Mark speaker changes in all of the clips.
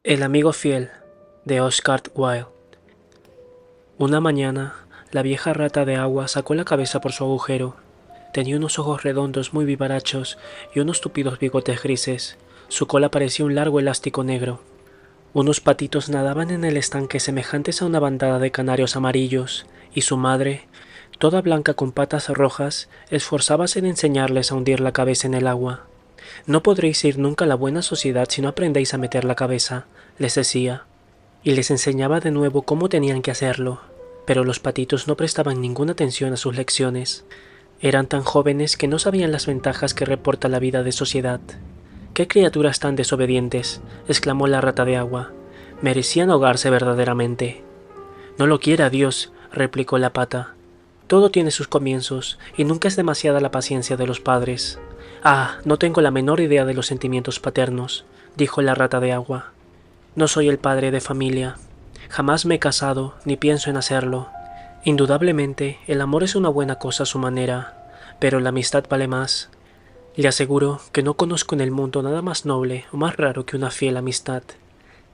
Speaker 1: El amigo fiel de Oscar Wilde. Una mañana, la vieja rata de agua sacó la cabeza por su agujero. Tenía unos ojos redondos muy vivarachos y unos tupidos bigotes grises. Su cola parecía un largo elástico negro. Unos patitos nadaban en el estanque semejantes a una bandada de canarios amarillos, y su madre, toda blanca con patas rojas, esforzábase en enseñarles a hundir la cabeza en el agua. No podréis ir nunca a la buena sociedad si no aprendéis a meter la cabeza, les decía, y les enseñaba de nuevo cómo tenían que hacerlo, pero los patitos no prestaban ninguna atención a sus lecciones. Eran tan jóvenes que no sabían las ventajas que reporta la vida de sociedad. «¡Qué criaturas tan desobedientes!», exclamó la rata de agua. «Merecían ahogarse verdaderamente». «No lo quiera Dios», replicó la pata. «Todo tiene sus comienzos, y nunca es demasiada la paciencia de los padres». «Ah, no tengo la menor idea de los sentimientos paternos», dijo la rata de agua. «No soy el padre de familia. Jamás me he casado, ni pienso en hacerlo. Indudablemente, el amor es una buena cosa a su manera, pero la amistad vale más. Le aseguro que no conozco en el mundo nada más noble o más raro que una fiel amistad.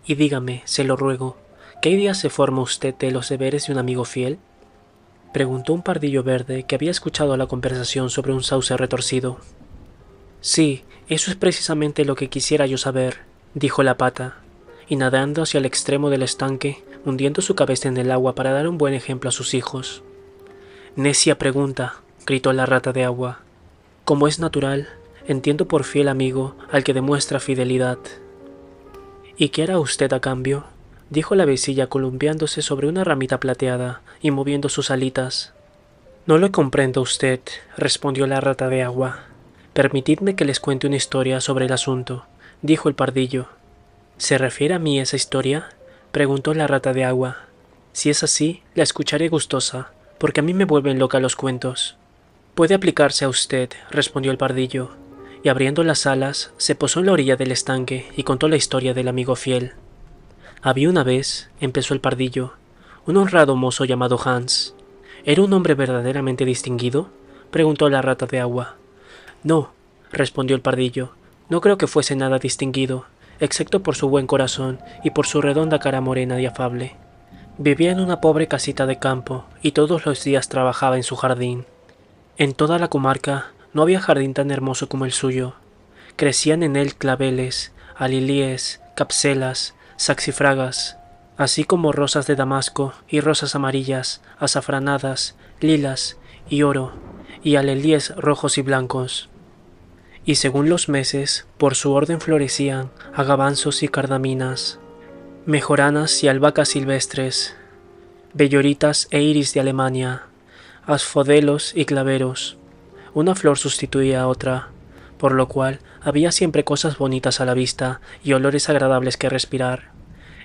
Speaker 1: Y dígame, se lo ruego, ¿qué idea se forma usted de los deberes de un amigo fiel?», preguntó un pardillo verde que había escuchado la conversación sobre un sauce retorcido. «Sí, eso es precisamente lo que quisiera yo saber», dijo la pata, y nadando hacia el extremo del estanque, hundiendo su cabeza en el agua para dar un buen ejemplo a sus hijos. «Necia pregunta», gritó la rata de agua. «Como es natural, entiendo por fiel amigo al que demuestra fidelidad». «¿Y qué hará usted a cambio?», dijo la avecilla columpiándose sobre una ramita plateada y moviendo sus alitas. «No lo comprendo usted», respondió la rata de agua. «Permitidme que les cuente una historia sobre el asunto», dijo el pardillo. «¿Se refiere a mí esa historia?», preguntó la rata de agua. «Si es así, la escucharé gustosa, porque a mí me vuelven loca los cuentos». «Puede aplicarse a usted», respondió el pardillo, y abriendo las alas, se posó en la orilla del estanque y contó la historia del amigo fiel. «Había una vez», empezó el pardillo, «un honrado mozo llamado Hans». «¿Era un hombre verdaderamente distinguido?», preguntó la rata de agua. «No», respondió el pardillo, «no creo que fuese nada distinguido, excepto por su buen corazón y por su redonda cara morena y afable. Vivía en una pobre casita de campo y todos los días trabajaba en su jardín. En toda la comarca no había jardín tan hermoso como el suyo. Crecían en él claveles, alilíes, capselas, saxifragas, así como rosas de damasco y rosas amarillas, azafranadas, lilas y oro, y alelíes rojos y blancos. Y según los meses, por su orden florecían agavanzos y cardaminas, mejoranas y albahacas silvestres, belloritas e iris de Alemania, asfodelos y claveros. Una flor sustituía a otra, por lo cual había siempre cosas bonitas a la vista y olores agradables que respirar.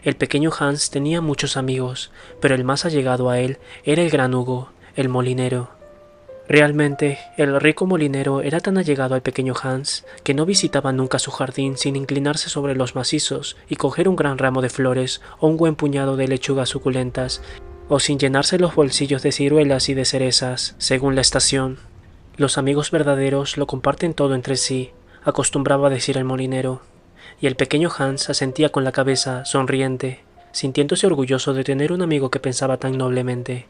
Speaker 1: El pequeño Hans tenía muchos amigos, pero el más allegado a él era el gran Hugo, el molinero. Realmente, el rico molinero era tan allegado al pequeño Hans que no visitaba nunca su jardín sin inclinarse sobre los macizos y coger un gran ramo de flores o un buen puñado de lechugas suculentas, o sin llenarse los bolsillos de ciruelas y de cerezas, según la estación. «Los amigos verdaderos lo comparten todo entre sí», acostumbraba decir el molinero, y el pequeño Hans asentía con la cabeza, sonriente, sintiéndose orgulloso de tener un amigo que pensaba tan noblemente.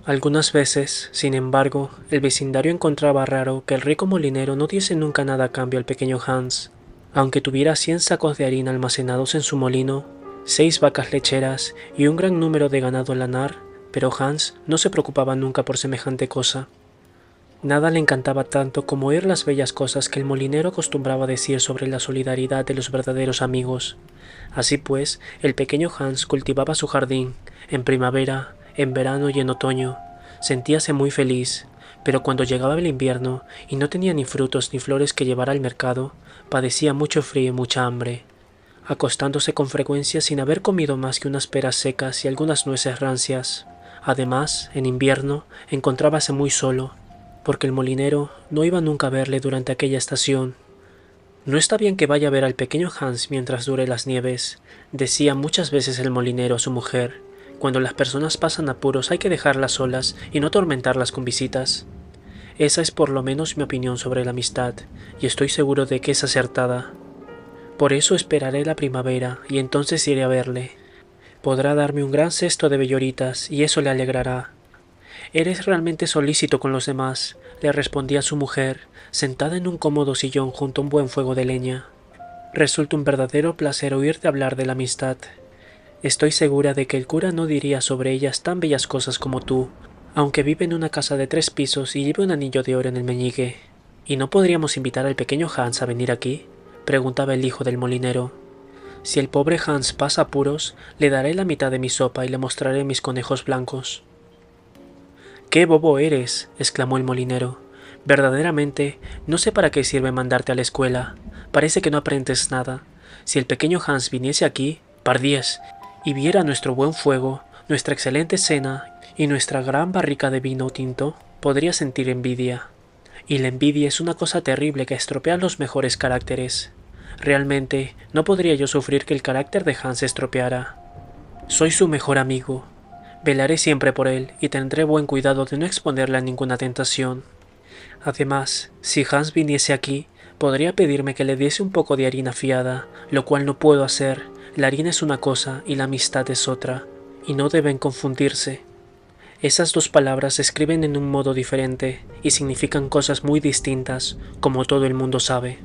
Speaker 1: Algunas veces, sin embargo, el vecindario encontraba raro que el rico molinero no diese nunca nada a cambio al pequeño Hans, aunque tuviera 100 sacos de harina almacenados en su molino, 6 vacas lecheras y un gran número de ganado lanar, pero Hans no se preocupaba nunca por semejante cosa. Nada le encantaba tanto como oír las bellas cosas que el molinero acostumbraba decir sobre la solidaridad de los verdaderos amigos. Así pues, el pequeño Hans cultivaba su jardín, en primavera, en verano y en otoño. Sentíase muy feliz, pero cuando llegaba el invierno y no tenía ni frutos ni flores que llevar al mercado, padecía mucho frío y mucha hambre, acostándose con frecuencia sin haber comido más que unas peras secas y algunas nueces rancias. Además, en invierno, encontrábase muy solo, porque el molinero no iba nunca a verle durante aquella estación. «No está bien que vaya a ver al pequeño Hans mientras dure las nieves», decía muchas veces el molinero a su mujer. «Cuando las personas pasan apuros hay que dejarlas solas y no atormentarlas con visitas». Esa es por lo menos mi opinión sobre la amistad, y estoy seguro de que es acertada. Por eso esperaré la primavera, y entonces iré a verle. Podrá darme un gran cesto de belloritas, y eso le alegrará. Eres realmente solícito con los demás, le respondía su mujer, sentada en un cómodo sillón junto a un buen fuego de leña. Resulta un verdadero placer oírte hablar de la amistad. Estoy segura de que el cura no diría sobre ellas tan bellas cosas como tú, aunque vive en una casa de 3 pisos y lleve un anillo de oro en el meñique. ¿Y no podríamos invitar al pequeño Hans a venir aquí?, preguntaba el hijo del molinero. Si el pobre Hans pasa apuros, le daré la mitad de mi sopa y le mostraré mis conejos blancos. ¡Qué bobo eres!, exclamó el molinero. Verdaderamente, no sé para qué sirve mandarte a la escuela. Parece que no aprendes nada. Si el pequeño Hans viniese aquí, pardiez, y viera nuestro buen fuego, nuestra excelente cena y nuestra gran barrica de vino tinto, podría sentir envidia. Y la envidia es una cosa terrible que estropea los mejores caracteres. Realmente, no podría yo sufrir que el carácter de Hans se estropeara. Soy su mejor amigo. Velaré siempre por él y tendré buen cuidado de no exponerle a ninguna tentación. Además, si Hans viniese aquí, podría pedirme que le diese un poco de harina fiada, lo cual no puedo hacer. La harina es una cosa y la amistad es otra, y no deben confundirse. Esas dos palabras se escriben en un modo diferente y significan cosas muy distintas, como todo el mundo sabe.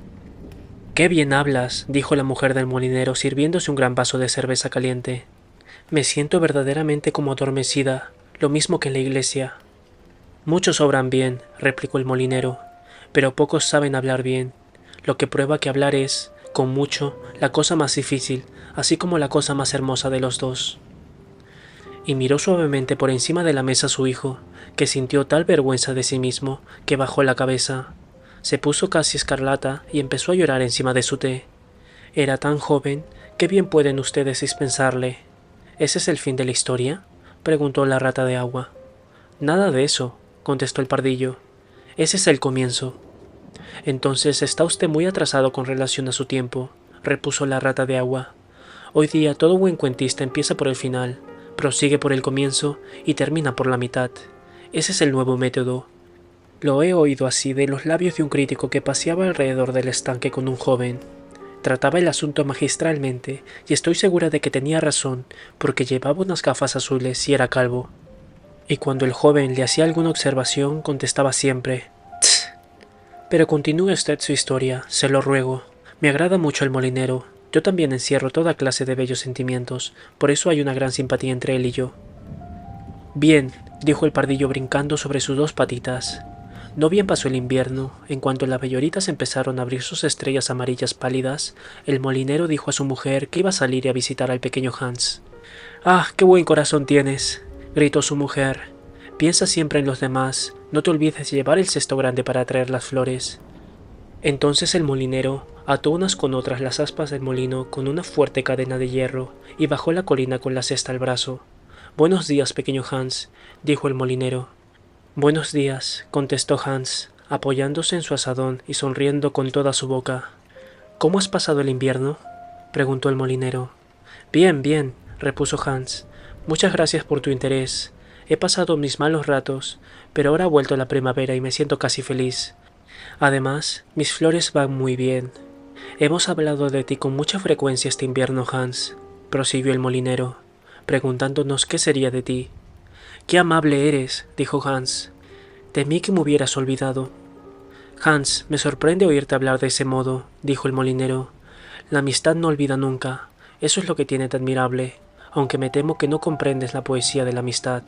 Speaker 1: «¡Qué bien hablas!», dijo la mujer del molinero sirviéndose un gran vaso de cerveza caliente. «Me siento verdaderamente como adormecida, lo mismo que en la iglesia». «Muchos obran bien», replicó el molinero, «pero pocos saben hablar bien, lo que prueba que hablar es, con mucho, la cosa más difícil, así como la cosa más hermosa de los dos». Y miró suavemente por encima de la mesa a su hijo, que sintió tal vergüenza de sí mismo que bajó la cabeza. Se puso casi escarlata y empezó a llorar encima de su té. Era tan joven, ¿qué bien pueden ustedes dispensarle? ¿Ese es el fin de la historia?, preguntó la rata de agua. Nada de eso, contestó el pardillo. Ese es el comienzo. Entonces está usted muy atrasado con relación a su tiempo, repuso la rata de agua. Hoy día todo buen cuentista empieza por el final, prosigue por el comienzo y termina por la mitad. Ese es el nuevo método. Lo he oído así de los labios de un crítico que paseaba alrededor del estanque con un joven. Trataba el asunto magistralmente y estoy segura de que tenía razón, porque llevaba unas gafas azules y era calvo. Y cuando el joven le hacía alguna observación, contestaba siempre: «Tss». Pero continúe usted su historia, se lo ruego. Me agrada mucho el molinero. Yo también encierro toda clase de bellos sentimientos, por eso hay una gran simpatía entre él y yo. Bien, dijo el pardillo brincando sobre sus 2 patitas. No bien pasó el invierno, en cuanto las belloritas empezaron a abrir sus estrellas amarillas pálidas, el molinero dijo a su mujer que iba a salir a visitar al pequeño Hans. «¡Ah, qué buen corazón tienes!», gritó su mujer. «Piensa siempre en los demás, no te olvides de llevar el cesto grande para traer las flores». Entonces el molinero ató unas con otras las aspas del molino con una fuerte cadena de hierro y bajó la colina con la cesta al brazo. «Buenos días, pequeño Hans», dijo el molinero. «Buenos días», contestó Hans, apoyándose en su asadón y sonriendo con toda su boca. «¿Cómo has pasado el invierno?», preguntó el molinero. «Bien, bien», repuso Hans. «Muchas gracias por tu interés. He pasado mis malos ratos, pero ahora ha vuelto la primavera y me siento casi feliz. Además, mis flores van muy bien. Hemos hablado de ti con mucha frecuencia este invierno, Hans», prosiguió el molinero, preguntándonos qué sería de ti. «¡Qué amable eres!», dijo Hans. «Temí que me hubieras olvidado». «Hans, me sorprende oírte hablar de ese modo», dijo el molinero. «La amistad no olvida nunca. Eso es lo que tiene de admirable, aunque me temo que no comprendes la poesía de la amistad.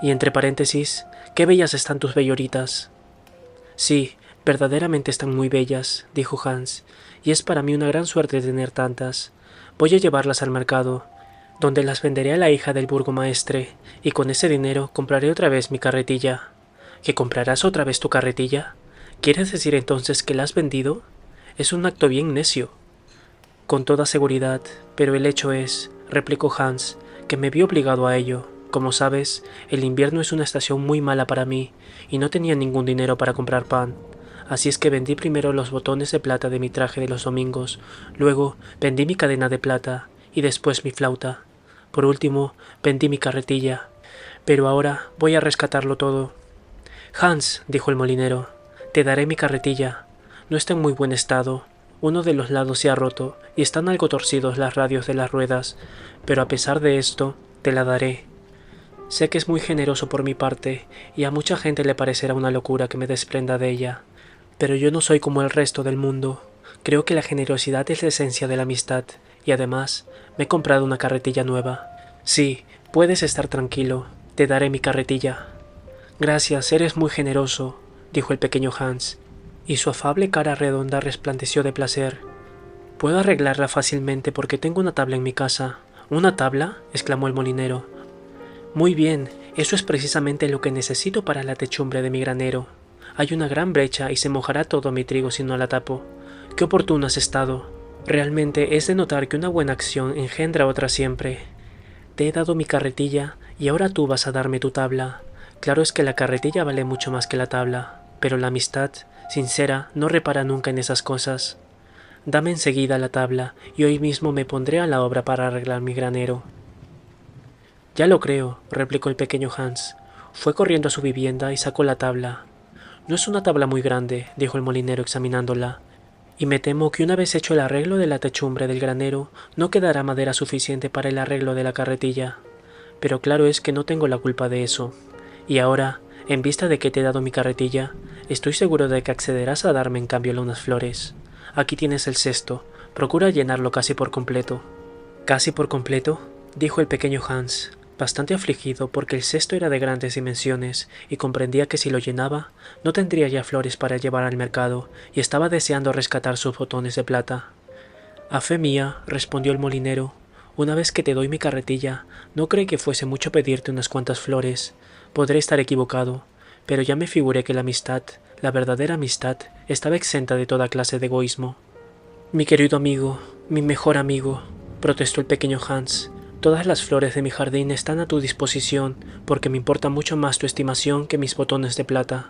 Speaker 1: Y entre paréntesis, qué bellas están tus belloritas». «Sí, verdaderamente están muy bellas», dijo Hans, «y es para mí una gran suerte tener tantas. Voy a llevarlas al mercado, donde las venderé a la hija del burgomaestre, y con ese dinero compraré otra vez mi carretilla». «¿Que comprarás otra vez tu carretilla? ¿Quieres decir entonces que la has vendido? Es un acto bien necio». «Con toda seguridad, pero el hecho es», replicó Hans, «que me vi obligado a ello. Como sabes, el invierno es una estación muy mala para mí, y no tenía ningún dinero para comprar pan. Así es que vendí primero los botones de plata de mi traje de los domingos, luego vendí mi cadena de plata, y después mi flauta. Por último, vendí mi carretilla. Pero ahora voy a rescatarlo todo». «Hans», dijo el molinero, «te daré mi carretilla. No está en muy buen estado, Uno de los lados se ha roto y están algo torcidos las radios de las ruedas, pero a pesar de esto, te la daré. Sé que es muy generoso por mi parte, y a mucha gente le parecerá una locura que me desprenda de ella, pero yo no soy como el resto del mundo. Creo que la generosidad es la esencia de la amistad, y además, me he comprado una carretilla nueva. Sí, puedes estar tranquilo, te daré mi carretilla. Gracias, eres muy generoso, dijo el pequeño Hans, y su afable cara redonda resplandeció de placer. Puedo arreglarla fácilmente porque tengo una tabla en mi casa. ¿Una tabla?, exclamó el molinero. Muy bien, eso es precisamente lo que necesito para la techumbre de mi granero. Hay una gran brecha y se mojará todo mi trigo si no la tapo. ¡Qué oportuno has estado! Realmente es de notar que una buena acción engendra otra siempre. Te he dado mi carretilla y ahora tú vas a darme tu tabla. Claro es que la carretilla vale mucho más que la tabla, pero la amistad, sincera, no repara nunca en esas cosas. Dame enseguida la tabla y hoy mismo me pondré a la obra para arreglar mi granero. Ya lo creo, replicó el pequeño Hans. Fue corriendo a su vivienda y sacó la tabla. No es una tabla muy grande, dijo el molinero examinándola, y me temo que una vez hecho el arreglo de la techumbre del granero, no quedará madera suficiente para el arreglo de la carretilla. Pero claro es que no tengo la culpa de eso. Y ahora, en vista de que te he dado mi carretilla, estoy seguro de que accederás a darme en cambio unas flores. Aquí tienes el cesto, procura llenarlo casi por completo. ¿Casi por completo?, dijo el pequeño Hans, bastante afligido porque el cesto era de grandes dimensiones y comprendía que si lo llenaba no tendría ya flores para llevar al mercado y estaba deseando rescatar sus botones de plata. A fe mía, respondió el molinero, una vez que te doy mi carretilla, no creí que fuese mucho pedirte unas cuantas flores. Podré estar equivocado, pero ya me figuré que la amistad, la verdadera amistad, estaba exenta de toda clase de egoísmo. Mi querido amigo, mi mejor amigo, protestó el pequeño Hans, todas las flores de mi jardín están a tu disposición, porque me importa mucho más tu estimación que mis botones de plata.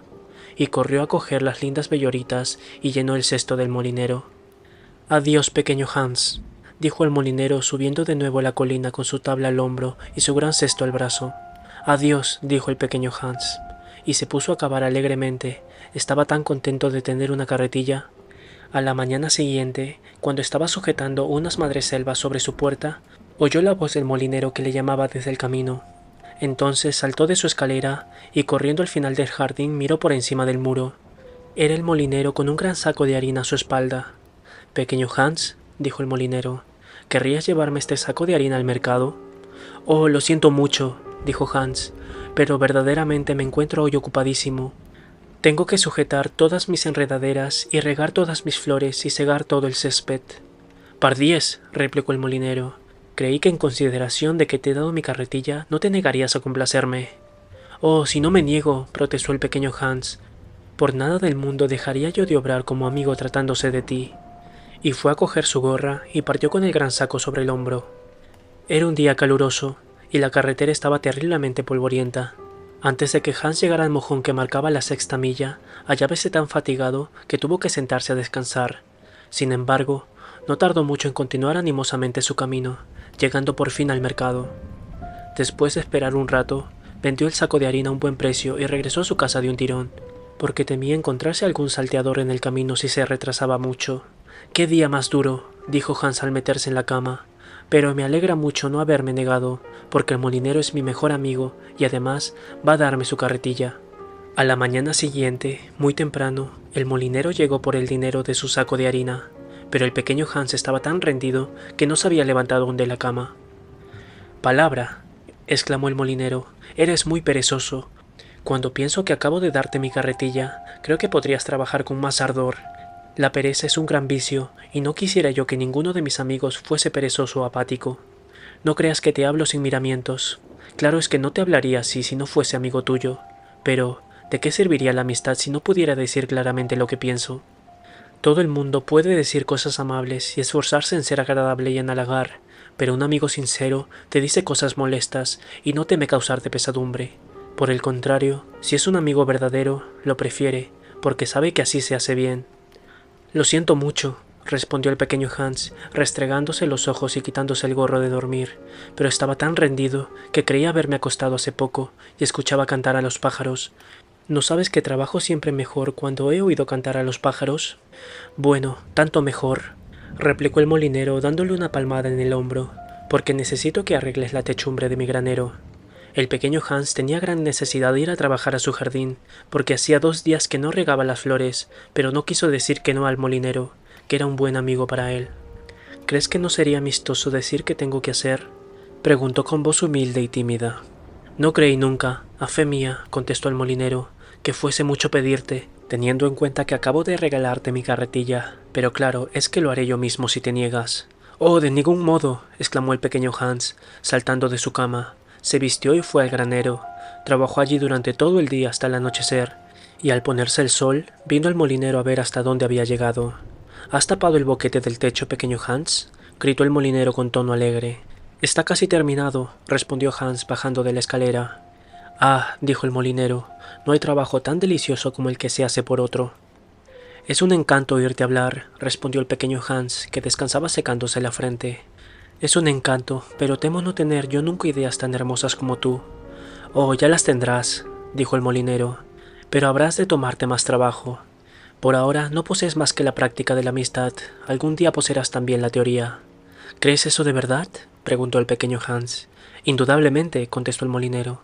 Speaker 1: Y corrió a coger las lindas belloritas y llenó el cesto del molinero. Adiós, pequeño Hans, dijo el molinero subiendo de nuevo la colina con su tabla al hombro y su gran cesto al brazo. Adiós, dijo el pequeño Hans, y se puso a cavar alegremente. Estaba tan contento de tener una carretilla. A la mañana siguiente, cuando estaba sujetando unas madreselvas sobre su puerta, oyó la voz del molinero que le llamaba desde el camino. Entonces saltó de su escalera y corriendo al final del jardín miró por encima del muro. Era el molinero con un gran saco de harina a su espalda. «Pequeño Hans», dijo el molinero, «¿querrías llevarme este saco de harina al mercado?» «Oh, lo siento mucho», dijo Hans, «pero verdaderamente me encuentro hoy ocupadísimo. Tengo que sujetar todas mis enredaderas y regar todas mis flores y segar todo el césped». «Pardiez», replicó el molinero, «creí que en consideración de que te he dado mi carretilla no te negarías a complacerme». «Oh, si no me niego», protestó el pequeño Hans, «por nada del mundo dejaría yo de obrar como amigo tratándose de ti». Y fue a coger su gorra y partió con el gran saco sobre el hombro. Era un día caluroso, y la carretera estaba terriblemente polvorienta. Antes de que Hans llegara al mojón que marcaba la sexta milla, hallábase tan fatigado que tuvo que sentarse a descansar. Sin embargo, no tardó mucho en continuar animosamente su camino, llegando por fin al mercado. Después de esperar un rato, vendió el saco de harina a un buen precio y regresó a su casa de un tirón, porque temía encontrarse algún salteador en el camino si se retrasaba mucho. «¡Qué día más duro!», dijo Hans al meterse en la cama, «pero me alegra mucho no haberme negado, porque el molinero es mi mejor amigo y además va a darme su carretilla». A la mañana siguiente, muy temprano, el molinero llegó por el dinero de su saco de harina, pero el pequeño Hans estaba tan rendido que no se había levantado aún de la cama. «Palabra», exclamó el molinero, «eres muy perezoso. Cuando pienso que acabo de darte mi carretilla, creo que podrías trabajar con más ardor. La pereza es un gran vicio, y no quisiera yo que ninguno de mis amigos fuese perezoso o apático. No creas que te hablo sin miramientos. Claro es que no te hablaría así si no fuese amigo tuyo. Pero, ¿de qué serviría la amistad si no pudiera decir claramente lo que pienso? Todo el mundo puede decir cosas amables y esforzarse en ser agradable y en halagar, pero un amigo sincero te dice cosas molestas y no teme causarte pesadumbre. Por el contrario, si es un amigo verdadero, lo prefiere, porque sabe que así se hace bien». «Lo siento mucho», respondió el pequeño Hans, restregándose los ojos y quitándose el gorro de dormir, pero estaba tan rendido que creía haberme acostado hace poco y escuchaba cantar a los pájaros. ¿No sabes que trabajo siempre mejor cuando he oído cantar a los pájaros? Bueno, tanto mejor, replicó el molinero dándole una palmada en el hombro, porque necesito que arregles la techumbre de mi granero. El pequeño Hans tenía gran necesidad de ir a trabajar a su jardín, porque hacía 2 días que no regaba las flores, pero no quiso decir que no al molinero, que era un buen amigo para él. ¿Crees que no sería amistoso decir qué tengo que hacer?, preguntó con voz humilde y tímida. No creí nunca, a fe mía, contestó el molinero, que fuese mucho pedirte, teniendo en cuenta que acabo de regalarte mi carretilla, pero claro, es que lo haré yo mismo si te niegas. Oh, de ningún modo, exclamó el pequeño Hans, saltando de su cama. Se vistió y fue al granero. Trabajó allí durante todo el día hasta el anochecer, y al ponerse el sol, vino el molinero a ver hasta dónde había llegado. ¿Has tapado el boquete del techo, pequeño Hans?, gritó el molinero con tono alegre. Está casi terminado, respondió Hans bajando de la escalera. Ah, dijo el molinero, no hay trabajo tan delicioso como el que se hace por otro. Es un encanto oírte hablar, respondió el pequeño Hans, que descansaba secándose la frente. Es un encanto, pero temo no tener yo nunca ideas tan hermosas como tú. Oh, ya las tendrás, dijo el molinero, pero habrás de tomarte más trabajo. Por ahora no posees más que la práctica de la amistad, algún día poseerás también la teoría. ¿Crees eso de verdad?, preguntó el pequeño Hans. Indudablemente, contestó el molinero,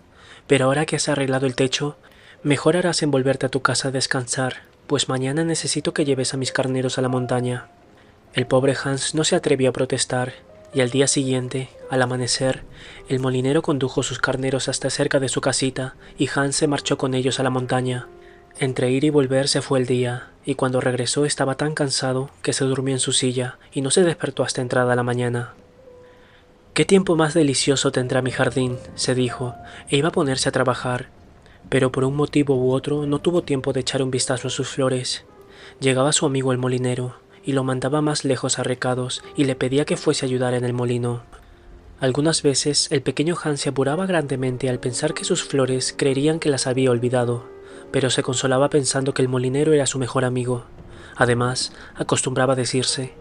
Speaker 1: pero ahora que has arreglado el techo, mejor harás en volverte a tu casa a descansar, pues mañana necesito que lleves a mis carneros a la montaña. El pobre Hans no se atrevió a protestar, y al día siguiente, al amanecer, el molinero condujo sus carneros hasta cerca de su casita, y Hans se marchó con ellos a la montaña. Entre ir y volver se fue el día, y cuando regresó estaba tan cansado que se durmió en su silla y no se despertó hasta entrada la mañana. «¿Qué tiempo más delicioso tendrá mi jardín?», se dijo, e iba a ponerse a trabajar, pero por un motivo u otro no tuvo tiempo de echar un vistazo a sus flores. Llegaba su amigo el molinero, y lo mandaba más lejos a recados y le pedía que fuese a ayudar en el molino. Algunas veces el pequeño Hans se apuraba grandemente al pensar que sus flores creerían que las había olvidado, pero se consolaba pensando que el molinero era su mejor amigo. Además, acostumbraba a decirse,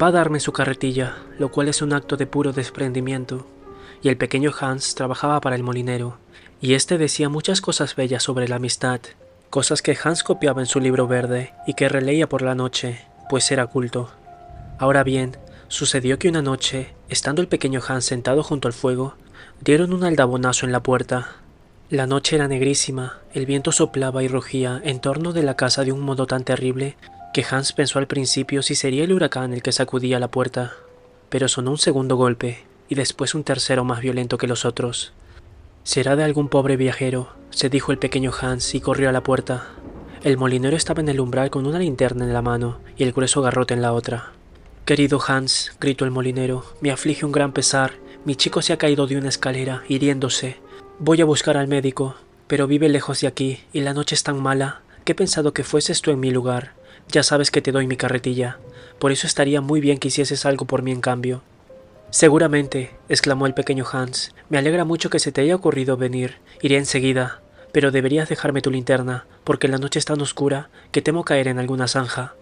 Speaker 1: «Va a darme su carretilla», lo cual es un acto de puro desprendimiento. Y el pequeño Hans trabajaba para el molinero, y éste decía muchas cosas bellas sobre la amistad, cosas que Hans copiaba en su libro verde y que releía por la noche, pues era culto. Ahora bien, sucedió que una noche, estando el pequeño Hans sentado junto al fuego, dieron un aldabonazo en la puerta. La noche era negrísima, el viento soplaba y rugía en torno de la casa de un modo tan terrible que Hans pensó al principio si sería el huracán el que sacudía la puerta. Pero sonó un segundo golpe, y después un tercero más violento que los otros. «Será de algún pobre viajero», se dijo el pequeño Hans y corrió a la puerta. El molinero estaba en el umbral con una linterna en la mano y el grueso garrote en la otra. «Querido Hans», gritó el molinero, «me aflige un gran pesar. Mi chico se ha caído de una escalera, hiriéndose. Voy a buscar al médico, pero vive lejos de aquí y la noche es tan mala que he pensado que fueses tú en mi lugar. Ya sabes que te doy mi carretilla. Por eso estaría muy bien que hicieses algo por mí en cambio». «Seguramente», exclamó el pequeño Hans, «me alegra mucho que se te haya ocurrido venir. Iré enseguida. Pero deberías dejarme tu linterna, porque la noche es tan oscura que temo caer en alguna zanja».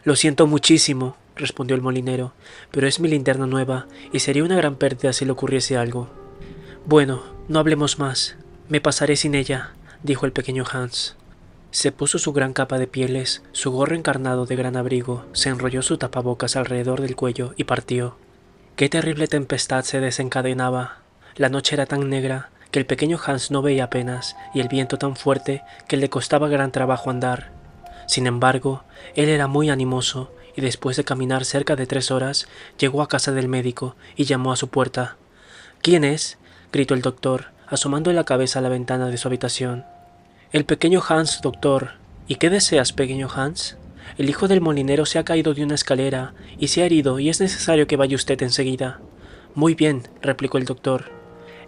Speaker 1: «Lo siento muchísimo», respondió el molinero, «pero es mi linterna nueva, y sería una gran pérdida si le ocurriese algo». «Bueno, no hablemos más. Me pasaré sin ella», dijo el pequeño Hans. Se puso su gran capa de pieles, su gorro encarnado de gran abrigo, se enrolló su tapabocas alrededor del cuello y partió. Qué terrible tempestad se desencadenaba. La noche era tan negra que el pequeño Hans no veía apenas, y el viento tan fuerte que le costaba gran trabajo andar. Sin embargo, él era muy animoso, y después de caminar cerca de 3 horas, llegó a casa del médico y llamó a su puerta. «¿Quién es?», gritó el doctor, asomando la cabeza a la ventana de su habitación. «El pequeño Hans, doctor». «¿Y qué deseas, pequeño Hans?». «El hijo del molinero se ha caído de una escalera y se ha herido y es necesario que vaya usted enseguida». «Muy bien», replicó el doctor.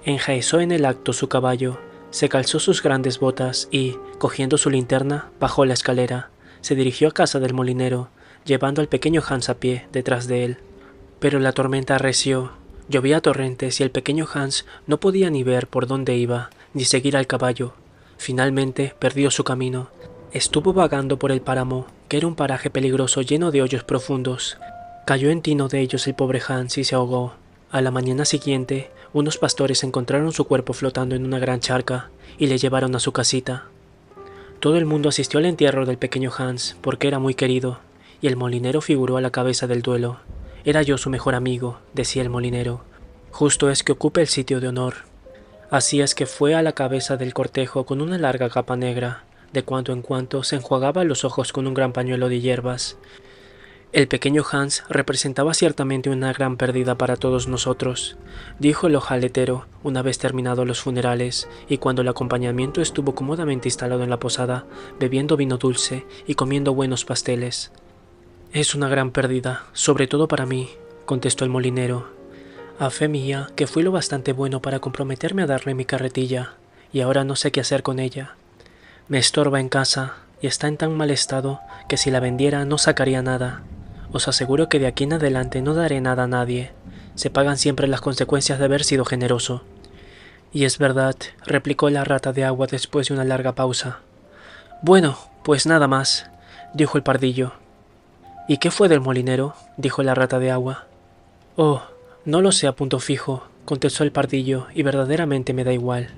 Speaker 1: Enjaezó en el acto su caballo, se calzó sus grandes botas y, cogiendo su linterna, bajó la escalera. Se dirigió a casa del molinero, llevando al pequeño Hans a pie detrás de él. Pero la tormenta arreció. Llovía a torrentes y el pequeño Hans no podía ni ver por dónde iba, ni seguir al caballo. Finalmente perdió su camino. Estuvo vagando por el páramo, que era un paraje peligroso lleno de hoyos profundos. Cayó en tino de ellos el pobre Hans y se ahogó. A la mañana siguiente, unos pastores encontraron su cuerpo flotando en una gran charca y le llevaron a su casita. Todo el mundo asistió al entierro del pequeño Hans, porque era muy querido, y el molinero figuró a la cabeza del duelo. Era yo su mejor amigo, decía el molinero. Justo es que ocupe el sitio de honor. Así es que fue a la cabeza del cortejo con una larga capa negra. De cuando en cuando se enjuagaba los ojos con un gran pañuelo de hierbas. El pequeño Hans representaba ciertamente una gran pérdida para todos nosotros, dijo el hojaletero una vez terminados los funerales, y cuando el acompañamiento estuvo cómodamente instalado en la posada, bebiendo vino dulce y comiendo buenos pasteles. Es una gran pérdida, sobre todo para mí, contestó el molinero. A fe mía, que fui lo bastante bueno para comprometerme a darle mi carretilla, y ahora no sé qué hacer con ella. Me estorba en casa, y está en tan mal estado que si la vendiera no sacaría nada. Os aseguro que de aquí en adelante no daré nada a nadie. Se pagan siempre las consecuencias de haber sido generoso. Y es verdad, replicó la rata de agua después de una larga pausa. Bueno, pues nada más, dijo el pardillo. ¿Y qué fue del molinero? Dijo la rata de agua. Oh, no lo sé a punto fijo, contestó el pardillo, y verdaderamente me da igual.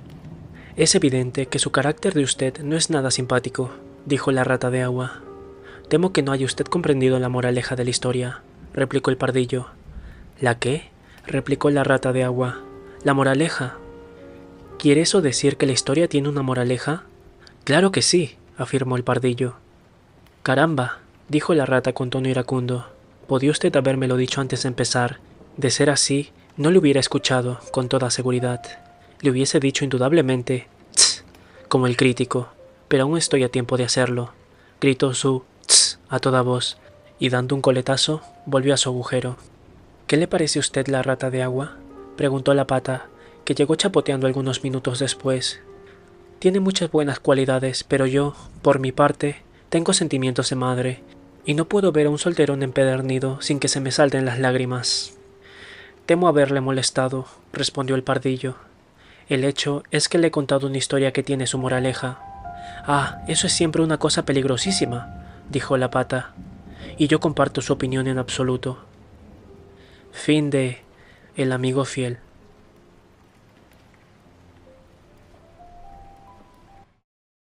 Speaker 1: Es evidente que su carácter de usted no es nada simpático, dijo la rata de agua. Temo que no haya usted comprendido la moraleja de la historia, replicó el pardillo. ¿La qué? Replicó la rata de agua. La moraleja. ¿Quiere eso decir que la historia tiene una moraleja? Claro que sí, afirmó el pardillo. Caramba, dijo la rata con tono iracundo. Podía usted habérmelo dicho antes de empezar. De ser así, no le hubiera escuchado, con toda seguridad. Le hubiese dicho indudablemente, «Tss», como el crítico, pero aún estoy a tiempo de hacerlo. Gritó su «Tss» a toda voz, y dando un coletazo, volvió a su agujero. ¿Qué le parece a usted la rata de agua? Preguntó la pata, que llegó chapoteando algunos minutos después. Tiene muchas buenas cualidades, pero yo, por mi parte, tengo sentimientos de madre, y no puedo ver a un solterón empedernido sin que se me salten las lágrimas. Temo haberle molestado, respondió el pardillo. El hecho es que le he contado una historia que tiene su moraleja. Ah, eso es siempre una cosa peligrosísima, dijo la pata, y yo comparto su opinión en absoluto. Fin de El amigo fiel.